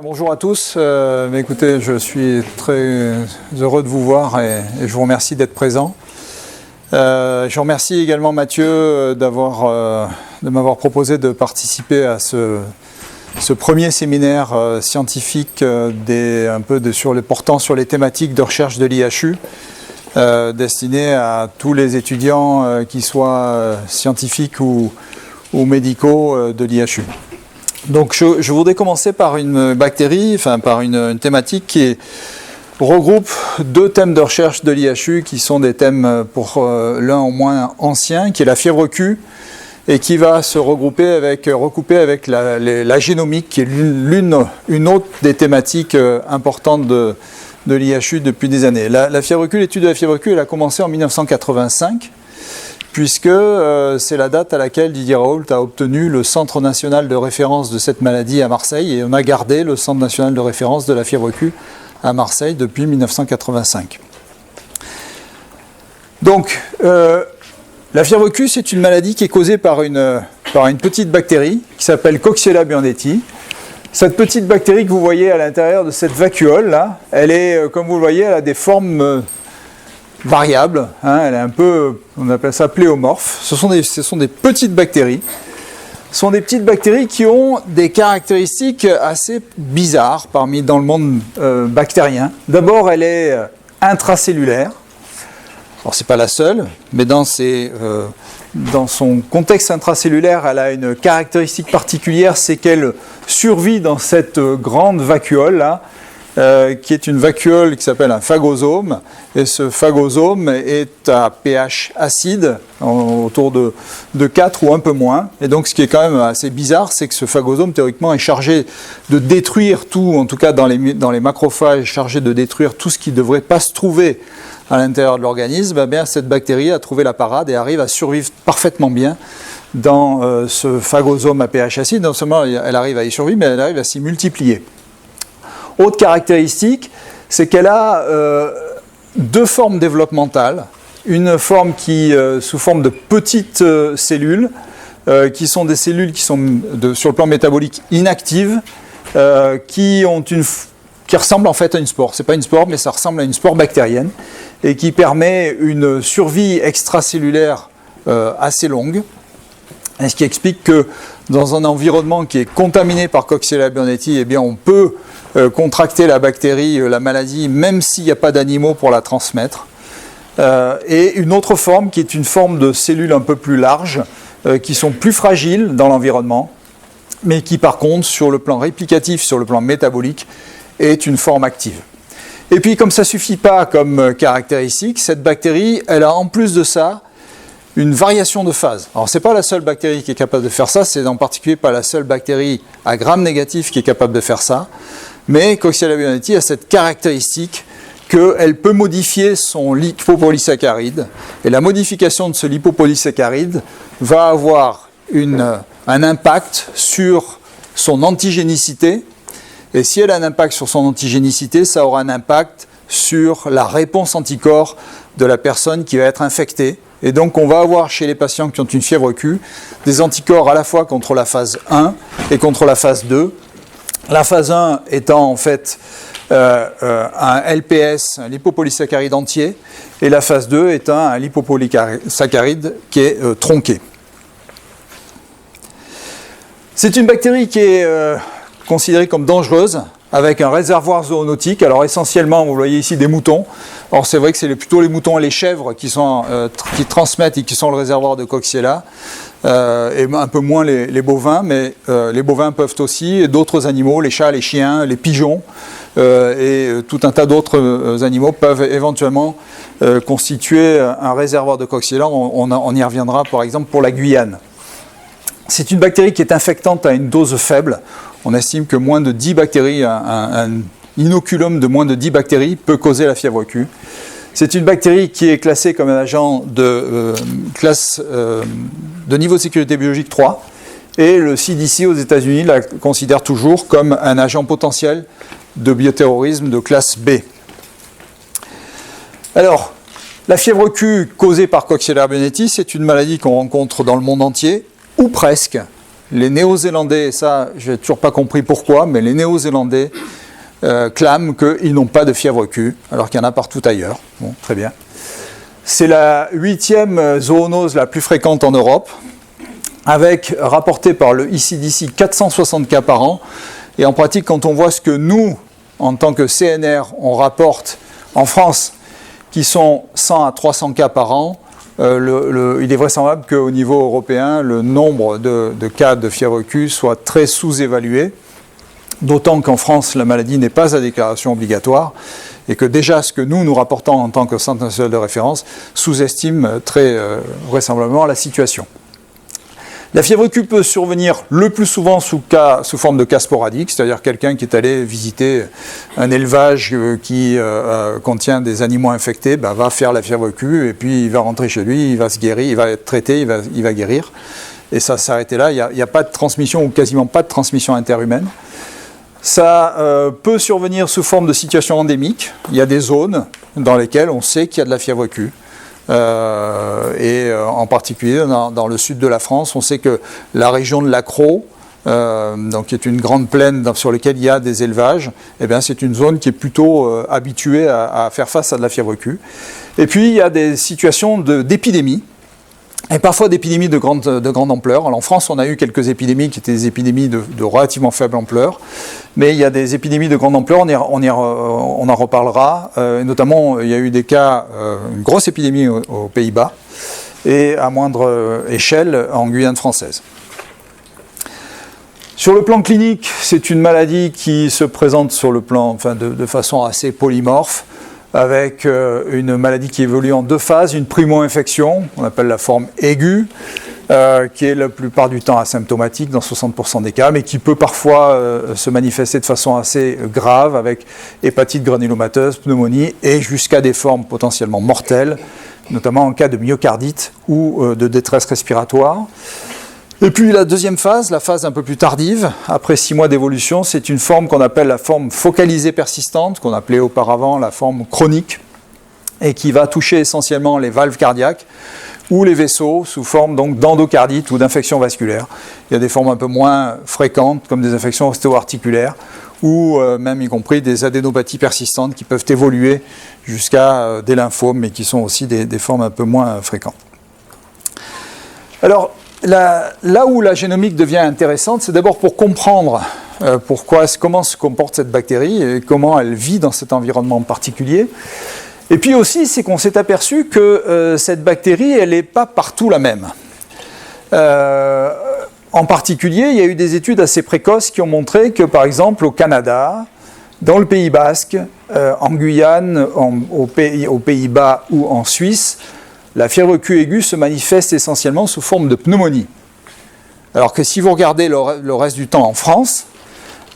Bonjour à tous. Écoutez, je suis très heureux de vous voir et je vous remercie d'être présent. Je remercie également Mathieu de m'avoir proposé de participer à ce premier séminaire scientifique portant sur les thématiques de recherche de l'IHU, destiné à tous les étudiants, qu'ils soient scientifiques ou médicaux de l'IHU. Donc je voudrais commencer par une thématique qui regroupe deux thèmes de recherche de l'IHU qui sont des thèmes pour l'un au moins ancien, qui est la fièvre Q, et qui va se recouper avec la génomique, qui est une autre des thématiques importantes de l'IHU depuis des années. La fièvre Q, l'étude de la fièvre Q, elle a commencé en 1985. Puisque c'est la date à laquelle Didier Raoult a obtenu le centre national de référence de cette maladie à Marseille, et on a gardé le centre national de référence de la fièvre Q à Marseille depuis 1985. Donc, la fièvre Q, c'est une maladie qui est causée par une petite bactérie qui s'appelle Coxiella burnetii. Cette petite bactérie que vous voyez à l'intérieur de cette vacuole, là, elle est, comme vous le voyez, elle a des formes variable, elle est un peu, on appelle ça pléomorphe. Ce sont des petites bactéries. Ce sont des petites bactéries qui ont des caractéristiques assez bizarres dans le monde bactérien. D'abord, elle est intracellulaire. Alors, c'est pas la seule, mais dans son contexte intracellulaire, elle a une caractéristique particulière, c'est qu'elle survit dans cette grande vacuole là. Qui est une vacuole qui s'appelle un phagosome, et ce phagosome est à pH acide, autour de 4 ou un peu moins, et donc ce qui est quand même assez bizarre, c'est que ce phagosome théoriquement est chargé de détruire tout, en tout cas dans les macrophages, chargé de détruire tout ce qui ne devrait pas se trouver à l'intérieur de l'organisme. Eh bien, cette bactérie a trouvé la parade et arrive à survivre parfaitement bien dans ce phagosome à pH acide. Non seulement elle arrive à y survivre, mais elle arrive à s'y multiplier. Autre caractéristique, c'est qu'elle a deux formes développementales. Une forme sous forme de petites cellules, qui sont des cellules qui sont sur le plan métabolique inactives, qui ressemblent en fait à une spore. Ce n'est pas une spore, mais ça ressemble à une spore bactérienne, et qui permet une survie extracellulaire assez longue. Et ce qui explique que dans un environnement qui est contaminé par Coxiella burnetii, eh bien on peut contracter la bactérie, la maladie, même s'il n'y a pas d'animaux pour la transmettre. Et une autre forme qui est une forme de cellules un peu plus larges, qui sont plus fragiles dans l'environnement, mais qui par contre, sur le plan réplicatif, sur le plan métabolique, est une forme active. Et puis comme ça ne suffit pas comme caractéristique, cette bactérie, elle a en plus de ça, une variation de phase. Alors, ce n'est pas la seule bactérie qui est capable de faire ça, c'est en particulier pas la seule bactérie à gram négatif qui est capable de faire ça, mais Coxiella burnetii a cette caractéristique qu'elle peut modifier son lipopolysaccharide, et la modification de ce lipopolysaccharide va avoir un impact sur son antigénicité, et si elle a un impact sur son antigénicité, ça aura un impact sur la réponse anticorps de la personne qui va être infectée. Et donc on va avoir chez les patients qui ont une fièvre Q des anticorps à la fois contre la phase 1 et contre la phase 2. La phase 1 étant en fait un LPS, un lipopolysaccharide entier, et la phase 2 étant un lipopolysaccharide qui est tronqué. C'est une bactérie qui est considérée comme dangereuse, avec un réservoir zoonotique. Alors essentiellement, vous voyez ici des moutons. Or c'est vrai que c'est plutôt les moutons et les chèvres qui transmettent et qui sont le réservoir de Coxiella, et un peu moins les bovins, mais les bovins peuvent aussi, et d'autres animaux, les chats, les chiens, les pigeons, et tout un tas d'autres animaux peuvent éventuellement constituer un réservoir de Coxiella. On y reviendra par exemple pour la Guyane. C'est une bactérie qui est infectante à une dose faible. On estime que moins de 10 bactéries, un inoculum de moins de 10 bactéries peut causer la fièvre Q. C'est une bactérie qui est classée comme un agent de classe de niveau de sécurité biologique 3, et le CDC aux États-Unis la considère toujours comme un agent potentiel de bioterrorisme de classe B. Alors, la fièvre Q causée par Coxiella burnetii, c'est une maladie qu'on rencontre dans le monde entier, ou presque. les Néo-Zélandais, ça, je n'ai toujours pas compris pourquoi, mais les Néo-Zélandais clament qu'ils n'ont pas de fièvre Q, alors qu'il y en a partout ailleurs. Bon, très bien. C'est la 8e zoonose la plus fréquente en Europe, avec, rapporté par le ECDC, 460 cas par an. Et en pratique, quand on voit ce que nous, en tant que CNR, on rapporte en France, qui sont 100 à 300 cas par an, il est vraisemblable qu'au niveau européen, le nombre de cas de fièvre Q soit très sous-évalué. D'autant qu'en France, la maladie n'est pas à déclaration obligatoire et que déjà ce que nous rapportons en tant que Centre national de référence sous-estime très vraisemblablement la situation. La fièvre Q peut survenir le plus souvent sous forme de cas sporadiques, c'est-à-dire quelqu'un qui est allé visiter un élevage qui contient des animaux infectés, va faire la fièvre Q et puis il va rentrer chez lui, il va se guérir, il va être traité, il va guérir. Et ça s'arrêter là, il n'y a pas de transmission ou quasiment pas de transmission interhumaine. Ça peut survenir sous forme de situation endémique. Il y a des zones dans lesquelles on sait qu'il y a de la fièvre Q. En particulier dans le sud de la France, on sait que la région de l'Accro, donc qui est une grande plaine sur laquelle il y a des élevages, eh bien, c'est une zone qui est plutôt habituée à faire face à de la fièvre Q. Et puis il y a des situations d'épidémie. Et parfois d'épidémies de grande ampleur. Alors en France, on a eu quelques épidémies qui étaient des épidémies de relativement faible ampleur, mais il y a des épidémies de grande ampleur, on en reparlera. Notamment, il y a eu des cas, une grosse épidémie aux Pays-Bas, et à moindre échelle en Guyane française. Sur le plan clinique, c'est une maladie qui se présente sur le plan, de façon assez polymorphe, avec une maladie qui évolue en 2 phases, une primo-infection, on appelle la forme aiguë, qui est la plupart du temps asymptomatique dans 60% des cas, mais qui peut parfois se manifester de façon assez grave avec hépatite granulomateuse, pneumonie et jusqu'à des formes potentiellement mortelles, notamment en cas de myocardite ou de détresse respiratoire. Et puis la deuxième phase, la phase un peu plus tardive, après 6 mois d'évolution, c'est une forme qu'on appelle la forme focalisée persistante, qu'on appelait auparavant la forme chronique, et qui va toucher essentiellement les valves cardiaques ou les vaisseaux sous forme donc d'endocardite ou d'infection vasculaire. Il y a des formes un peu moins fréquentes, comme des infections ostéo-articulaires, ou même y compris des adénopathies persistantes qui peuvent évoluer jusqu'à des lymphomes, mais qui sont aussi des formes un peu moins fréquentes. Alors, là où la génomique devient intéressante, c'est d'abord pour comprendre comment se comporte cette bactérie et comment elle vit dans cet environnement particulier. Et puis aussi, c'est qu'on s'est aperçu que cette bactérie, elle n'est pas partout la même. En particulier, il y a eu des études assez précoces qui ont montré que, par exemple, au Canada, dans le Pays Basque, en Guyane, aux Pays-Bas ou en Suisse, la fièvre Q aiguë se manifeste essentiellement sous forme de pneumonie. Alors que si vous regardez le reste du temps en France,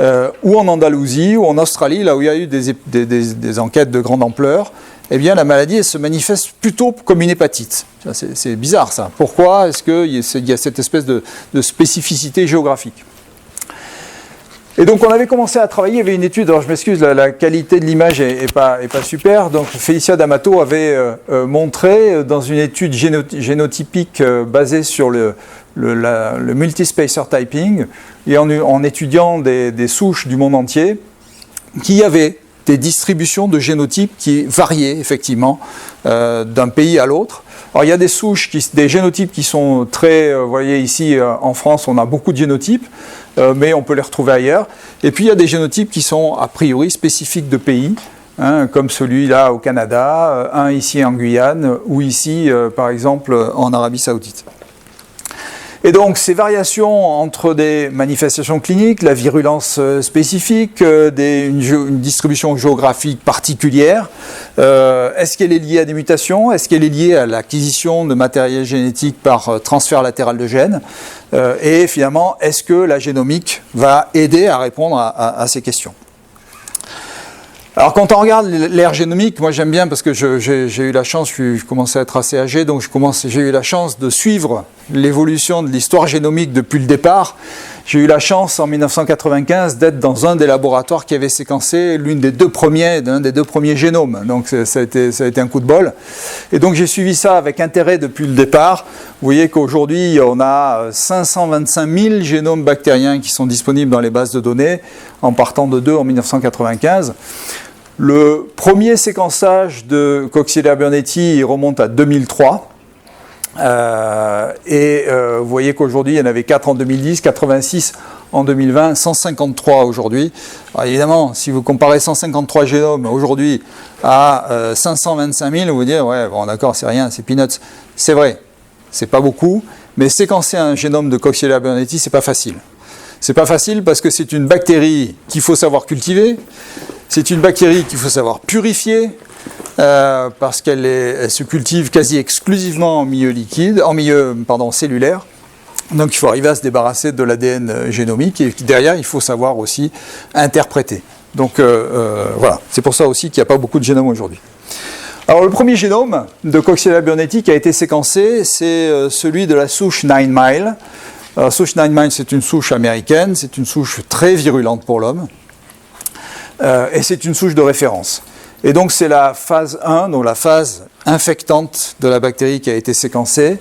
ou en Andalousie, ou en Australie, là où il y a eu des enquêtes de grande ampleur, eh bien la maladie elle se manifeste plutôt comme une hépatite. C'est bizarre ça. Pourquoi est-ce qu'il y a cette espèce de spécificité géographique ? Et donc on avait commencé à travailler, il y avait une étude, alors je m'excuse, la qualité de l'image est pas super, donc Félicia D'Amato avait montré dans une étude génotypique basée sur le multispacer typing, et en étudiant des souches du monde entier, qu'il y avait des distributions de génotypes qui variaient effectivement d'un pays à l'autre. Alors il y a des souches, des génotypes qui sont très, vous voyez ici en France on a beaucoup de génotypes, mais on peut les retrouver ailleurs. Et puis il y a des génotypes qui sont a priori spécifiques de pays, comme celui-là au Canada, un ici en Guyane, ou ici par exemple en Arabie Saoudite. Et donc ces variations entre des manifestations cliniques, la virulence spécifique, une distribution géographique particulière, est-ce qu'elle est liée à des mutations? Est-ce qu'elle est liée à l'acquisition de matériel génétique par transfert latéral de gènes? Et finalement, est-ce que la génomique va aider à répondre à ces questions? Alors quand on regarde l'ère génomique, moi j'aime bien parce que j'ai eu la chance, je commençais à être assez âgé, donc j'ai eu la chance de suivre l'évolution de l'histoire génomique depuis le départ. J'ai eu la chance en 1995 d'être dans un des laboratoires qui avait séquencé l'un des deux premiers génomes. Donc ça a été un coup de bol. Et donc j'ai suivi ça avec intérêt depuis le départ. Vous voyez qu'aujourd'hui on a 525 000 génomes bactériens qui sont disponibles dans les bases de données, en partant de 2 en 1995. Le premier séquençage de Coxiella burnetii remonte à 2003. Vous voyez qu'aujourd'hui, il y en avait 4 en 2010, 86 en 2020, 153 aujourd'hui. Alors évidemment, si vous comparez 153 génomes aujourd'hui à 525 000, vous vous dites, ouais, bon d'accord, c'est rien, c'est peanuts. C'est vrai, c'est pas beaucoup, mais séquencer un génome de Coxiella burnetii, c'est pas facile. C'est pas facile parce que c'est une bactérie qu'il faut savoir cultiver, c'est une bactérie qu'il faut savoir purifier, parce qu'elle se cultive quasi exclusivement en milieu liquide, cellulaire. Donc il faut arriver à se débarrasser de l'ADN génomique et derrière il faut savoir aussi interpréter. Donc voilà, c'est pour ça aussi qu'il n'y a pas beaucoup de génomes aujourd'hui. Alors le premier génome de Coxiella burnetii qui a été séquencé, c'est celui de la souche 9 Mile. La souche 9 Mile, c'est une souche américaine, c'est une souche très virulente pour l'homme, et c'est une souche de référence. Et donc c'est la phase 1, donc la phase infectante de la bactérie qui a été séquencée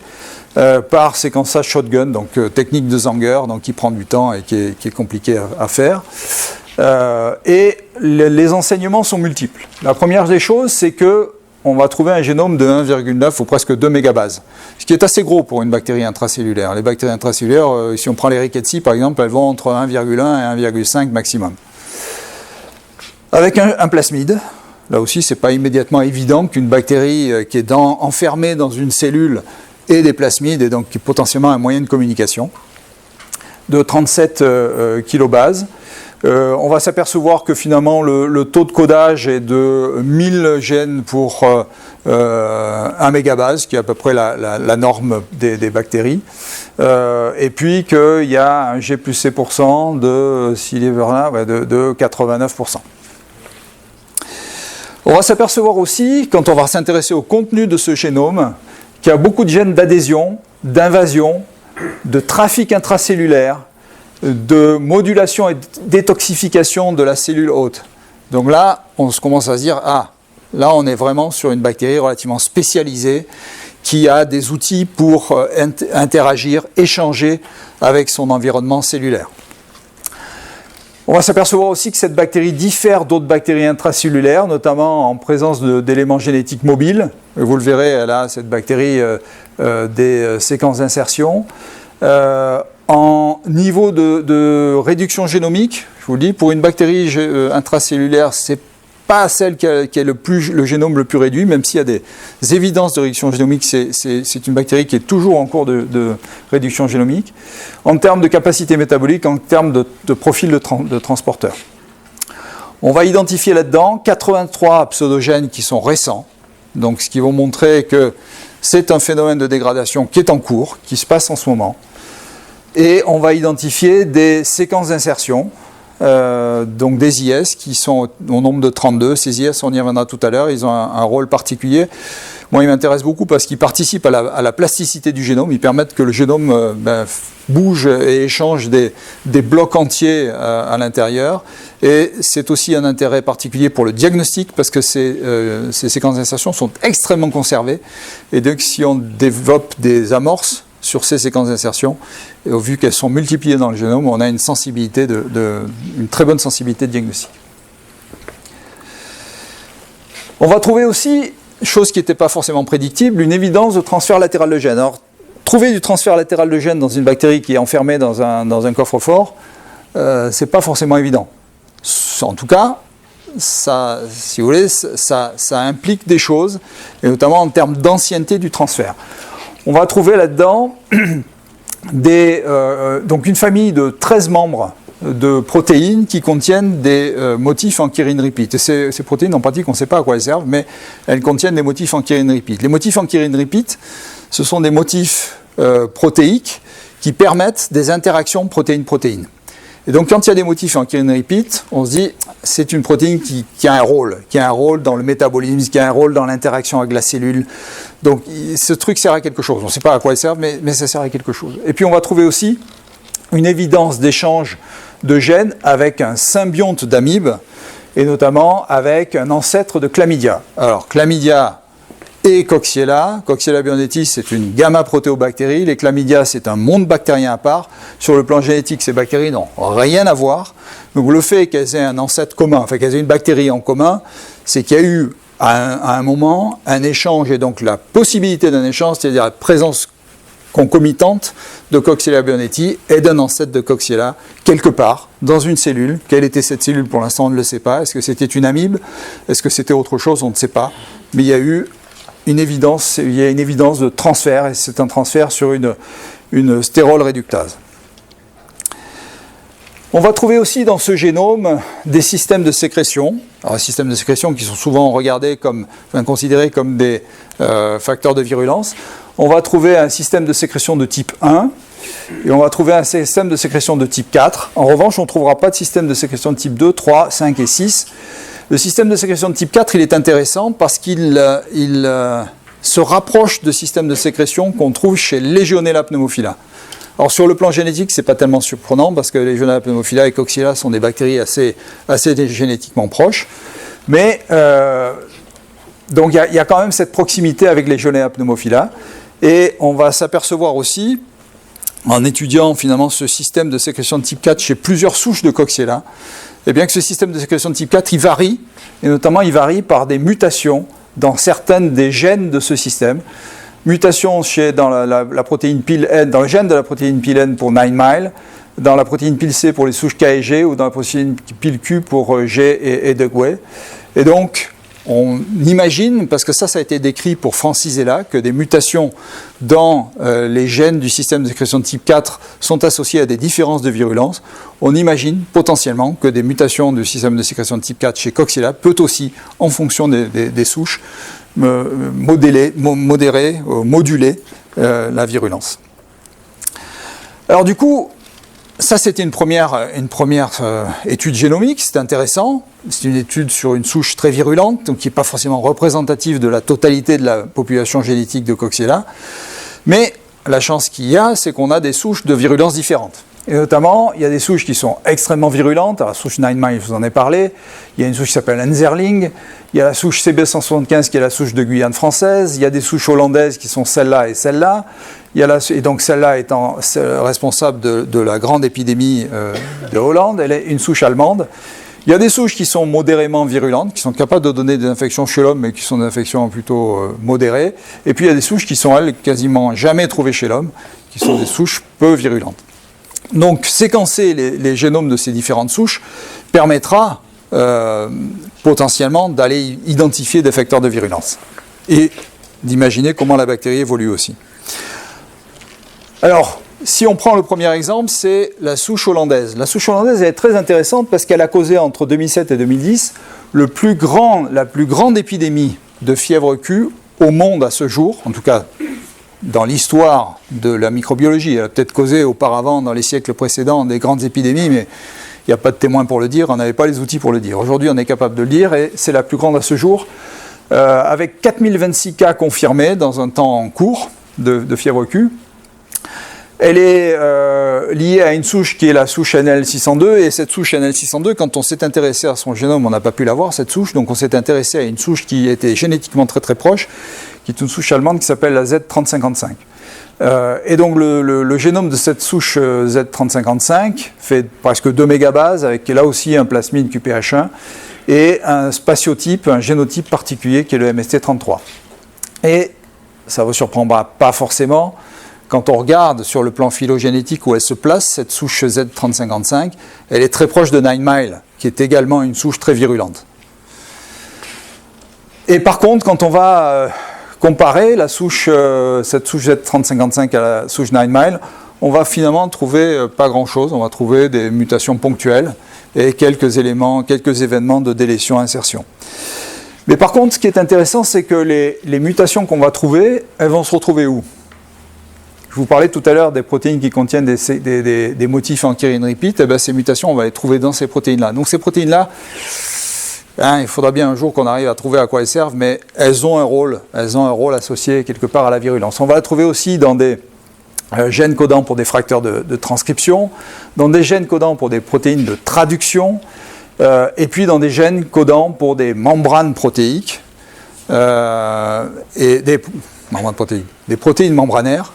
par séquençage shotgun, donc technique de Sanger, donc qui prend du temps et qui est compliqué à faire. Et les enseignements sont multiples. La première des choses, c'est que on va trouver un génome de 1,9 ou presque 2 mégabases, ce qui est assez gros pour une bactérie intracellulaire. Les bactéries intracellulaires, si on prend les Rickettsia par exemple, elles vont entre 1,1 et 1,5 maximum. Avec un plasmide. Là aussi, ce n'est pas immédiatement évident qu'une bactérie qui est enfermée dans une cellule ait des plasmides et donc qui est potentiellement un moyen de communication, de 37 kilobases. On va s'apercevoir que finalement le taux de codage est de 1000 gènes pour 1 mégabase, qui est à peu près la norme des bactéries. Et puis qu'il y a un G plus C% de 89%. On va s'apercevoir aussi, quand on va s'intéresser au contenu de ce génome, qu'il y a beaucoup de gènes d'adhésion, d'invasion, de trafic intracellulaire, de modulation et de détoxification de la cellule hôte. Donc là, on commence à se dire, là on est vraiment sur une bactérie relativement spécialisée qui a des outils pour interagir, échanger avec son environnement cellulaire. On va s'apercevoir aussi que cette bactérie diffère d'autres bactéries intracellulaires, notamment en présence d'éléments génétiques mobiles. Vous le verrez, elle a cette bactérie des séquences d'insertion. En niveau de réduction génomique, je vous le dis, pour une bactérie intracellulaire, c'est pas celle qui a le génome le plus réduit, même s'il y a des évidences de réduction génomique, c'est une bactérie qui est toujours en cours de réduction génomique, en termes de capacité métabolique, en termes de profil de transporteur. On va identifier là-dedans 83 pseudogènes qui sont récents, donc ce qui vont montrer que c'est un phénomène de dégradation qui est en cours, qui se passe en ce moment. Et on va identifier des séquences d'insertion, donc des IS qui sont au nombre de 32. Ces IS, on y reviendra tout à l'heure, ils ont un rôle particulier. Moi, ils m'intéressent beaucoup parce qu'ils participent à la plasticité du génome, ils permettent que le génome bouge et échange des blocs entiers à l'intérieur. Et c'est aussi un intérêt particulier pour le diagnostic parce que ces séquences d'insertion sont extrêmement conservées. Et donc, si on développe des amorces sur ces séquences d'insertion, vu qu'elles sont multipliées dans le génome, on a une sensibilité une très bonne sensibilité de diagnostic. On va trouver aussi, chose qui n'était pas forcément prédictible, une évidence de transfert latéral de gènes. Alors, trouver du transfert latéral de gènes dans une bactérie qui est enfermée dans un coffre-fort, c'est pas forcément évident. En tout cas, ça, si vous voulez, ça implique des choses, et notamment en termes d'ancienneté du transfert. On va trouver là-dedans donc une famille de 13 membres de protéines qui contiennent des motifs en chirin repeat. Et ces protéines, en pratique, on ne sait pas à quoi elles servent, mais elles contiennent des motifs en chirin repeat. Les motifs en chirin repeat, ce sont des motifs protéiques qui permettent des interactions protéine-protéine. Et donc, quand il y a des motifs en chirin repeat, on se dit c'est une protéine qui a un rôle dans le métabolisme, qui a un rôle dans l'interaction avec la cellule. Donc, ce truc sert à quelque chose. On ne sait pas à quoi il sert, mais ça sert à quelque chose. Et puis, on va trouver aussi une évidence d'échange de gènes avec un symbionte d'amibes, et notamment avec un ancêtre de chlamydia. Alors, chlamydia et Coxiella. Coxiella burnetii, c'est une gamma-protéobactérie. Les chlamydia, c'est un monde bactérien à part. Sur le plan génétique, ces bactéries n'ont rien à voir. Donc, le fait qu'elles aient un ancêtre commun, enfin qu'elles aient une bactérie en commun, c'est qu'il y a eu à un moment un échange, et donc la possibilité d'un échange, c'est-à-dire la présence concomitante de Coxiella burnetii et d'un ancêtre de Coxiella quelque part dans une cellule. Quelle était cette cellule? Pour l'instant, on ne le sait pas. Est-ce que c'était une amibe? Est-ce que c'était autre chose? On ne sait pas. Mais il y a une évidence de transfert, et c'est un transfert sur une stérol réductase. On va trouver aussi dans ce génome des systèmes de sécrétion. Alors, des systèmes de sécrétion qui sont souvent considérés comme des facteurs de virulence. On va trouver un système de sécrétion de type 1 et on va trouver un système de sécrétion de type 4. En revanche, on ne trouvera pas de système de sécrétion de type 2, 3, 5 et 6. Le système de sécrétion de type 4, il est intéressant parce qu'il se rapproche de systèmes de sécrétion qu'on trouve chez Legionella pneumophila. Alors sur le plan génétique, ce n'est pas tellement surprenant parce que Legionella pneumophila et Coxiella sont des bactéries assez génétiquement proches. Mais donc il y a quand même cette proximité avec Legionella pneumophila. Et on va s'apercevoir aussi, en étudiant finalement ce système de sécrétion de type 4 chez plusieurs souches de Coxiella, eh bien que ce système de sécrétion de type 4, il varie, et notamment il varie par des mutations dans certaines des gènes de ce système. Mutations dans la protéine PIL N, dans le gène de la protéine PIL N pour 9-mile, dans la protéine PIL C pour les souches K et G, ou dans la protéine PIL Q pour G et Degway. Et donc, on imagine, parce que ça a été décrit pour Francisella, que des mutations dans les gènes du système de sécrétion de type 4 sont associées à des différences de virulence. On imagine potentiellement que des mutations du système de sécrétion de type 4 chez Coxiella peut aussi, en fonction des souches, moduler la virulence. Alors du coup, ça c'était une première étude génomique, c'est intéressant. C'est une étude sur une souche très virulente, donc qui n'est pas forcément représentative de la totalité de la population génétique de Coxiella. Mais la chance qu'il y a, c'est qu'on a des souches de virulence différentes. Et notamment, il y a des souches qui sont extrêmement virulentes. Alors, la souche 9-mile, je vous en ai parlé. Il y a une souche qui s'appelle Enzerling. Il y a la souche CB175 qui est la souche de Guyane française. Il y a des souches hollandaises qui sont celle-là et celle-là. Et donc celle-là étant responsable de la grande épidémie de Hollande. Elle est une souche allemande. Il y a des souches qui sont modérément virulentes, qui sont capables de donner des infections chez l'homme, mais qui sont des infections plutôt modérées. Et puis il y a des souches qui sont, elles, quasiment jamais trouvées chez l'homme, qui sont des souches peu virulentes. Donc, séquencer les génomes de ces différentes souches permettra potentiellement d'aller identifier des facteurs de virulence et d'imaginer comment la bactérie évolue aussi. Alors, si on prend le premier exemple, c'est la souche hollandaise. La souche hollandaise elle est très intéressante parce qu'elle a causé entre 2007 et 2010 la plus grande épidémie de fièvre Q au monde à ce jour, en tout cas dans l'histoire de la microbiologie. Elle a peut-être causé auparavant, dans les siècles précédents, des grandes épidémies, mais il n'y a pas de témoins pour le dire, on n'avait pas les outils pour le dire. Aujourd'hui, on est capable de le dire, et c'est la plus grande à ce jour, avec 4026 cas confirmés dans un temps court de fièvre Q. Elle est liée à une souche qui est la souche NL602, et cette souche NL602, quand on s'est intéressé à son génome, on n'a pas pu la voir, cette souche, donc on s'est intéressé à une souche qui était génétiquement très très proche, qui est une souche allemande qui s'appelle la Z3055. Et donc le génome de cette souche Z3055 fait presque 2 mégabases, avec là aussi un plasmide QPH1, et un spatiotype, un génotype particulier qui est le MST33. Et ça ne vous surprendra pas forcément, quand on regarde sur le plan phylogénétique où elle se place, cette souche Z3055, elle est très proche de 9-mile, qui est également une souche très virulente. Et par contre, quand on va comparer cette souche Z3055 à la souche 9-mile, on va finalement trouver pas grand-chose. On va trouver des mutations ponctuelles et quelques événements de délétion-insertion. Mais par contre, ce qui est intéressant, c'est que les mutations qu'on va trouver, elles vont se retrouver où ? Je vous parlais tout à l'heure des protéines qui contiennent des motifs en chirin repeat. Et bien, ces mutations, on va les trouver dans ces protéines-là. Donc ces protéines-là, il faudra bien un jour qu'on arrive à trouver à quoi elles servent, mais elles ont un rôle associé quelque part à la virulence. On va la trouver aussi dans des gènes codants pour des facteurs de transcription, dans des gènes codants pour des protéines de traduction, et puis dans des gènes codants pour des membranes protéiques, et des protéines membranaires.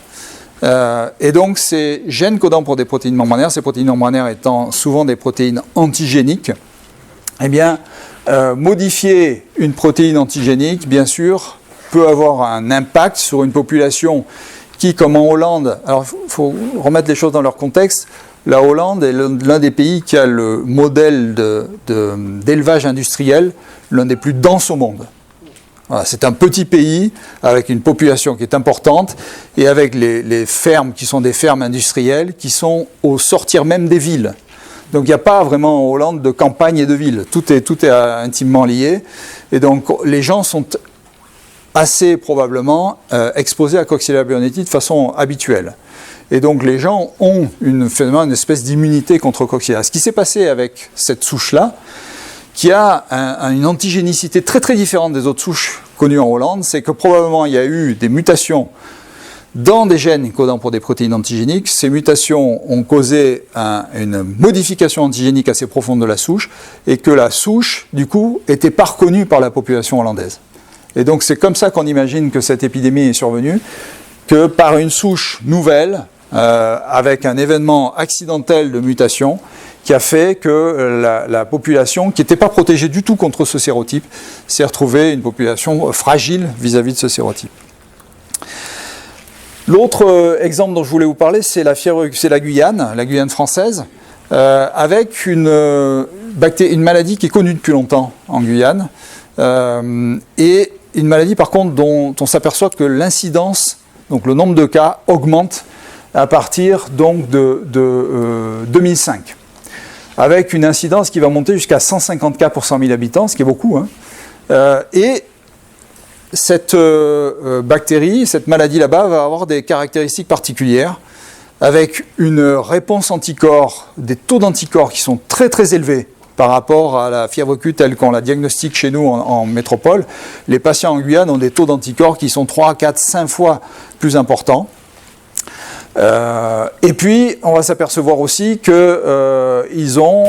Et donc ces gènes codants pour des protéines membranaires, ces protéines membranaires étant souvent des protéines antigéniques, eh bien, modifier une protéine antigénique, bien sûr, peut avoir un impact sur une population qui, comme en Hollande, alors il faut remettre les choses dans leur contexte, la Hollande est l'un des pays qui a le modèle d'élevage industriel, l'un des plus denses au monde. Voilà, c'est un petit pays avec une population qui est importante et avec les fermes qui sont des fermes industrielles qui sont au sortir même des villes. Donc il n'y a pas vraiment en Hollande de campagne et de ville. Tout est intimement lié. Et donc les gens sont assez probablement exposés à Coxiella burnetii de façon habituelle. Et donc les gens ont finalement une espèce d'immunité contre Coxiella. Ce qui s'est passé avec cette souche-là, qui a une antigénicité très très différente des autres souches connues en Hollande, c'est que probablement il y a eu des mutations dans des gènes codant pour des protéines antigéniques. Ces mutations ont causé une modification antigénique assez profonde de la souche, et que la souche, du coup, n'était pas reconnue par la population hollandaise. Et donc c'est comme ça qu'on imagine que cette épidémie est survenue, que par une souche nouvelle, avec un événement accidentel de mutation, qui a fait que la population, qui n'était pas protégée du tout contre ce sérotype, s'est retrouvée une population fragile vis-à-vis de ce sérotype. L'autre exemple dont je voulais vous parler, c'est la Guyane française, avec une maladie qui est connue depuis longtemps en Guyane, et une maladie par contre dont on s'aperçoit que l'incidence, donc le nombre de cas, augmente à partir donc de 2005. Avec une incidence qui va monter jusqu'à 150 cas pour 100 000 habitants, ce qui est beaucoup. Et cette bactérie, cette maladie là-bas, va avoir des caractéristiques particulières, avec une réponse anticorps, des taux d'anticorps qui sont très très élevés par rapport à la fièvre Q telle qu'on la diagnostique chez nous en métropole. Les patients en Guyane ont des taux d'anticorps qui sont 3, 4, 5 fois plus importants. Et puis, on va s'apercevoir aussi qu'ils ont,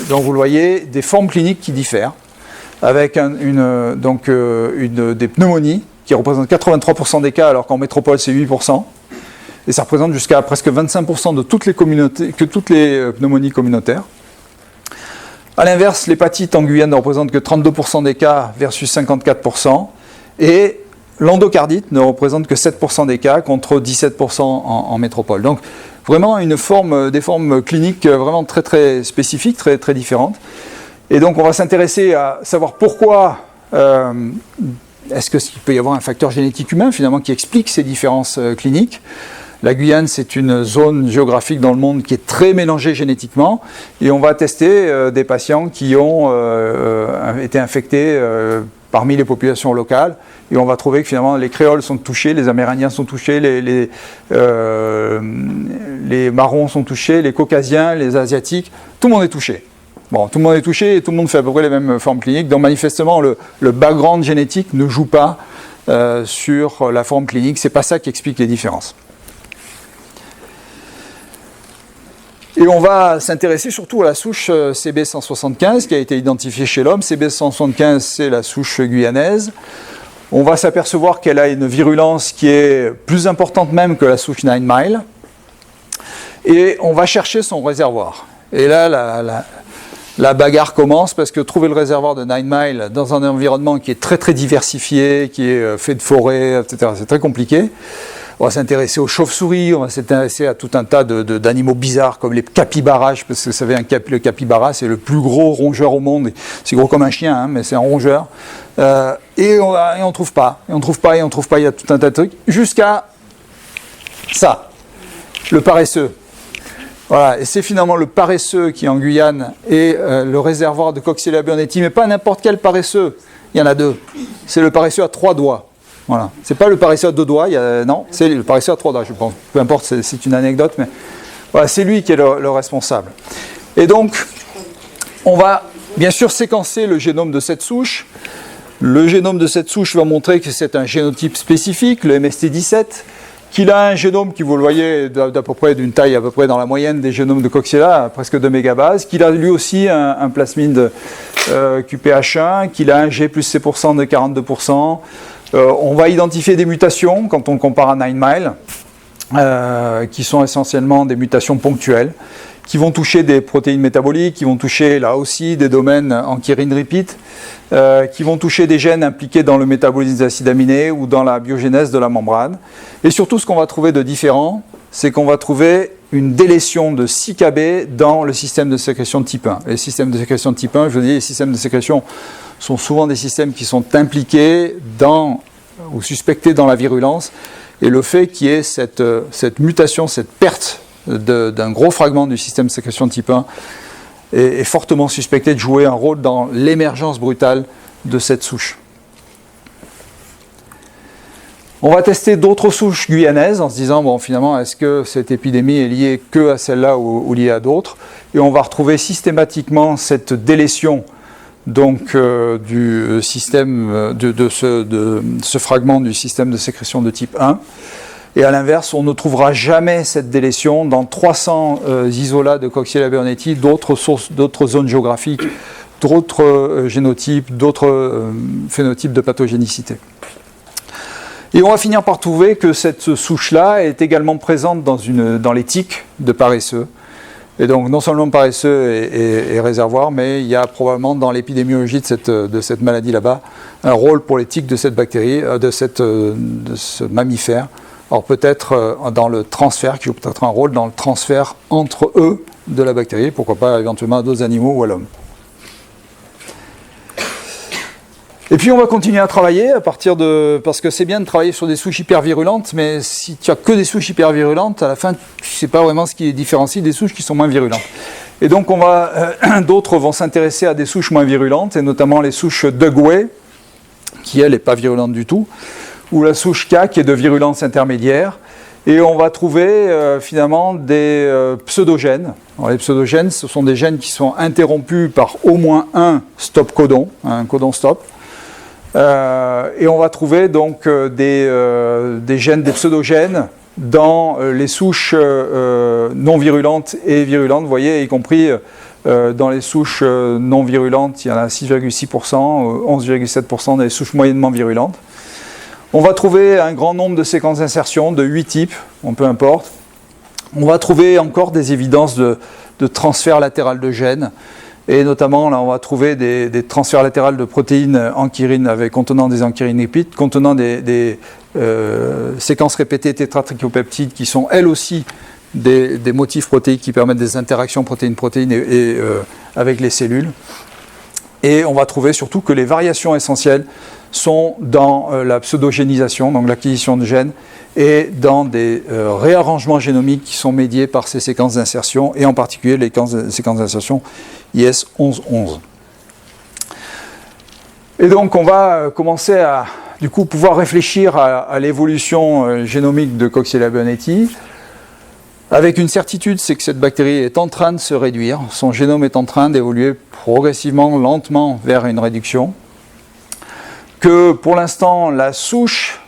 donc vous le voyez, des formes cliniques qui diffèrent, avec des pneumonies qui représentent 83% des cas, alors qu'en métropole c'est 8%, et ça représente jusqu'à presque 25% de toutes les pneumonies communautaires. A l'inverse, l'hépatite en Guyane ne représente que 32% des cas versus 54%, et l'endocardite ne représente que 7% des cas contre 17% en métropole. Donc vraiment des formes cliniques vraiment très très spécifiques, très très différentes. Et donc on va s'intéresser à savoir pourquoi est-ce qu'il peut y avoir un facteur génétique humain finalement qui explique ces différences cliniques. La Guyane, c'est une zone géographique dans le monde qui est très mélangée génétiquement, et on va tester des patients qui ont été infectés parmi les populations locales, et on va trouver que finalement les créoles sont touchés, les amérindiens sont touchés, les marrons sont touchés, les caucasiens, les asiatiques, tout le monde est touché. Bon, tout le monde est touché et tout le monde fait à peu près les mêmes formes cliniques, donc manifestement le background génétique ne joue pas sur la forme clinique, c'est pas ça qui explique les différences. Et on va s'intéresser surtout à la souche CB175 qui a été identifiée chez l'homme. CB175, c'est la souche guyanaise. On va s'apercevoir qu'elle a une virulence qui est plus importante même que la souche 9 Mile. Et on va chercher son réservoir. Et là, la bagarre commence, parce que trouver le réservoir de 9 Mile dans un environnement qui est très très diversifié, qui est fait de forêts, etc., c'est très compliqué. On va s'intéresser aux chauves-souris, on va s'intéresser à tout un tas d'animaux bizarres comme les capybaras, parce que vous savez, le capybara, c'est le plus gros rongeur au monde. C'est gros comme un chien, hein, mais c'est un rongeur. Et on trouve pas, il y a tout un tas de trucs, jusqu'à ça, le paresseux. Voilà, et c'est finalement le paresseux qui, en Guyane, est le réservoir de Coxiella burnetii, mais pas n'importe quel paresseux. Il y en a deux. C'est le paresseux à 3 doigts. Voilà. C'est pas le paresseux à 2 doigts, non, c'est le paresseux à 3 doigts, je pense. Peu importe, c'est une anecdote, mais voilà, c'est lui qui est le responsable. Et donc, on va bien sûr séquencer le génome de cette souche. Le génome de cette souche va montrer que c'est un génotype spécifique, le MST17, qu'il a un génome qui, vous le voyez, d'à peu près d'une taille à peu près dans la moyenne des génomes de Coxiella, presque 2 mégabases, qu'il a lui aussi un plasmide QPH1, qu'il a un G plus C% de 42%. On va identifier des mutations quand on le compare à 9mile, qui sont essentiellement des mutations ponctuelles, qui vont toucher des protéines métaboliques, qui vont toucher là aussi des domaines en chirin repeat, qui vont toucher des gènes impliqués dans le métabolisme des acides aminés ou dans la biogénèse de la membrane. Et surtout, ce qu'on va trouver de différent, c'est qu'on va trouver une délétion de 6Kb dans le système de sécrétion de type 1. Les systèmes de sécrétion de type 1, je vous dis, les systèmes de sécrétion sont souvent des systèmes qui sont impliqués dans ou suspectés dans la virulence. Et le fait qu'il y ait cette mutation, cette perte d'un gros fragment du système de sécrétion de type 1 est fortement suspecté de jouer un rôle dans l'émergence brutale de cette souche. On va tester d'autres souches guyanaises en se disant, bon, finalement, est-ce que cette épidémie est liée que à celle-là ou liée à d'autres? Et on va retrouver systématiquement cette délétion donc, du système, de ce fragment du système de sécrétion de type 1. Et à l'inverse, on ne trouvera jamais cette délétion dans 300 isolats de Coxiella burnetii, d'autres sources, d'autres zones géographiques, d'autres génotypes, d'autres phénotypes de pathogénicité. Et on va finir par trouver que cette souche-là est également présente dans les tiques de paresseux. Et donc non seulement paresseux et réservoir, mais il y a probablement dans l'épidémiologie de cette maladie là-bas un rôle pour les tiques de cette bactérie, de ce mammifère. Alors peut-être dans le transfert, qui joue peut-être un rôle dans le transfert entre eux de la bactérie, pourquoi pas éventuellement à d'autres animaux ou à l'homme. Et puis on va continuer à travailler parce que c'est bien de travailler sur des souches hyper virulentes, mais si tu as que des souches hyper virulentes, à la fin tu ne sais pas vraiment ce qui les différencie des souches qui sont moins virulentes. Et donc d'autres vont s'intéresser à des souches moins virulentes, et notamment les souches Dugway, qui elle n'est pas virulente du tout, ou la souche K qui est de virulence intermédiaire. Et on va trouver finalement des pseudogènes. Alors, les pseudogènes, ce sont des gènes qui sont interrompus par au moins un stop codon, un codon stop. Et on va trouver donc des gènes, des pseudogènes dans les souches non virulentes et virulentes, vous voyez, y compris dans les souches non virulentes, il y en a 6,6%, 11,7% dans les souches moyennement virulentes. On va trouver un grand nombre de séquences d'insertion, de 8 types, peu importe. On va trouver encore des évidences de transfert latéral de gènes. Et notamment, là, on va trouver des transferts latéraux de protéines anchyrines contenant des anchyrines lipides, contenant des séquences répétées tétratrichopeptides qui sont elles aussi des motifs protéiques qui permettent des interactions protéine-protéine avec les cellules. Et on va trouver surtout que les variations essentielles sont dans la pseudogénisation, donc l'acquisition de gènes, et dans des réarrangements génomiques qui sont médiés par ces séquences d'insertion, et en particulier les séquences d'insertion IS1111. Et donc on va commencer à du coup pouvoir réfléchir à l'évolution génomique de Coxiella burnetii, avec une certitude, c'est que cette bactérie est en train de se réduire, son génome est en train d'évoluer progressivement, lentement vers une réduction, que pour l'instant la souche